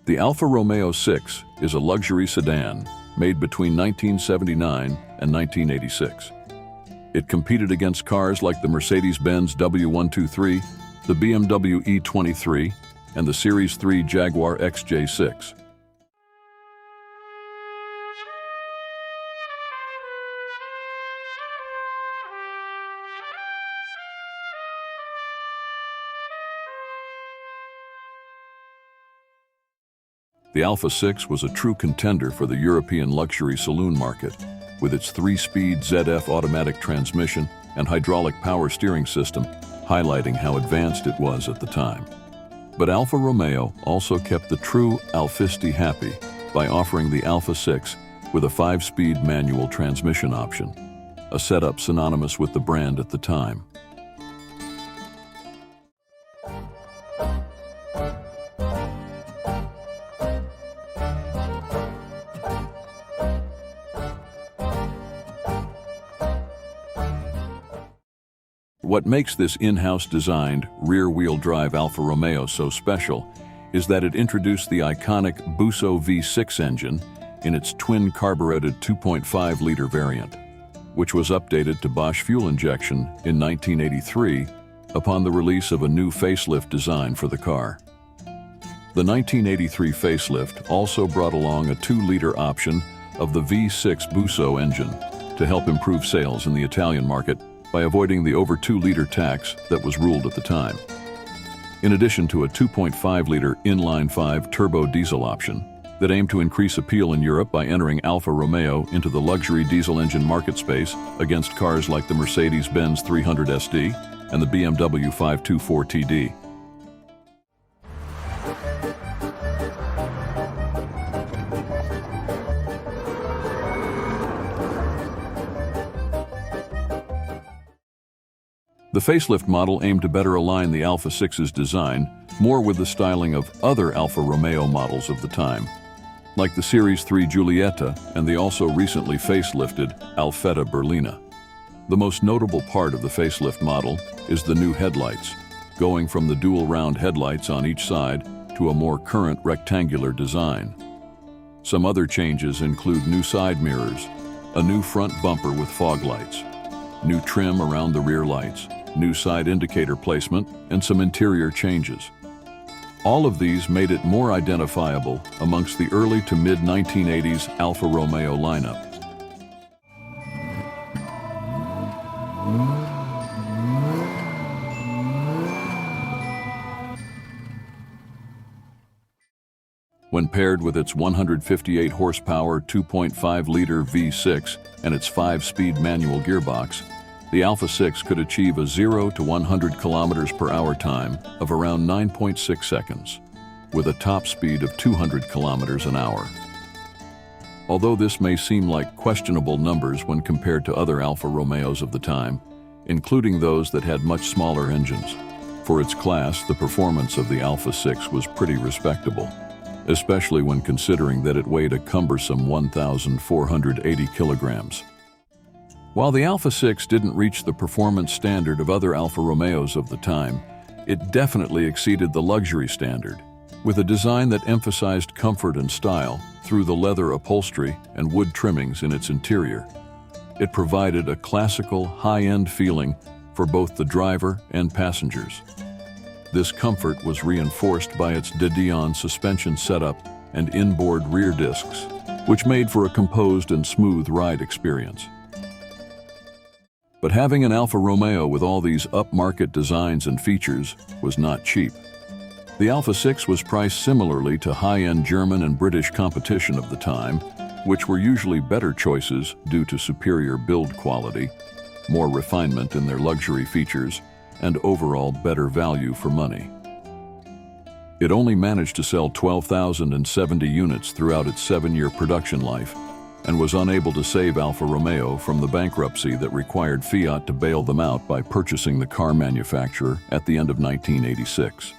The Alfa Romeo 6 is a luxury sedan made between 1979 and 1986. It competed against cars like the Mercedes-Benz W123, the BMW E23, and the Series 3 Jaguar XJ6. The Alfa 6 was a true contender for the European luxury saloon market, with its 3-speed ZF automatic transmission and hydraulic power steering system, highlighting how advanced it was at the time. But Alfa Romeo also kept the true Alfisti happy by offering the Alfa 6 with a 5-speed manual transmission option, a setup synonymous with the brand at the time. What makes this in-house designed, rear-wheel drive Alfa Romeo so special is that it introduced the iconic Busso V6 engine in its twin-carbureted 2.5-liter variant, which was updated to Bosch fuel injection in 1983 upon the release of a new facelift design for the car. The 1983 facelift also brought along a 2-liter option of the V6 Busso engine to help improve sales in the Italian market by avoiding the over 2-liter tax that was ruled at the time. In addition to a 2.5-liter inline-5 turbo diesel option that aimed to increase appeal in Europe by entering Alfa Romeo into the luxury diesel engine market space against cars like the Mercedes-Benz 300 SD and the BMW 524 TD. The facelift model aimed to better align the Alfa 6's design more with the styling of other Alfa Romeo models of the time, like the Series 3 Giulietta and the also recently facelifted Alfetta Berlina. The most notable part of the facelift model is the new headlights, going from the dual round headlights on each side to a more current rectangular design. Some other changes include new side mirrors, a new front bumper with fog lights, new trim around the rear lights, new side indicator placement, and some interior changes. All of these made it more identifiable amongst the early to mid-1980s Alfa Romeo lineup. When paired with its 158 horsepower 2.5-liter V6 and its 5-speed manual gearbox, the Alfa 6 could achieve a 0 to 100 kilometers per hour time of around 9.6 seconds, with a top speed of 200 kilometers an hour. Although this may seem like questionable numbers when compared to other Alfa Romeos of the time, including those that had much smaller engines, for its class, the performance of the Alfa 6 was pretty respectable, especially when considering that it weighed a cumbersome 1,480 kilograms. While the Alfa 6 didn't reach the performance standard of other Alfa Romeos of the time, it definitely exceeded the luxury standard, with a design that emphasized comfort and style through the leather upholstery and wood trimmings in its interior. It provided a classical, high-end feeling for both the driver and passengers. This comfort was reinforced by its de Dion suspension setup and inboard rear discs, which made for a composed and smooth ride experience. But having an Alfa Romeo with all these upmarket designs and features was not cheap. The Alfa 6 was priced similarly to high-end German and British competition of the time, which were usually better choices due to superior build quality, more refinement in their luxury features, and overall better value for money. It only managed to sell 12,070 units throughout its 7-year production life, and was unable to save Alfa Romeo from the bankruptcy that required Fiat to bail them out by purchasing the car manufacturer at the end of 1986.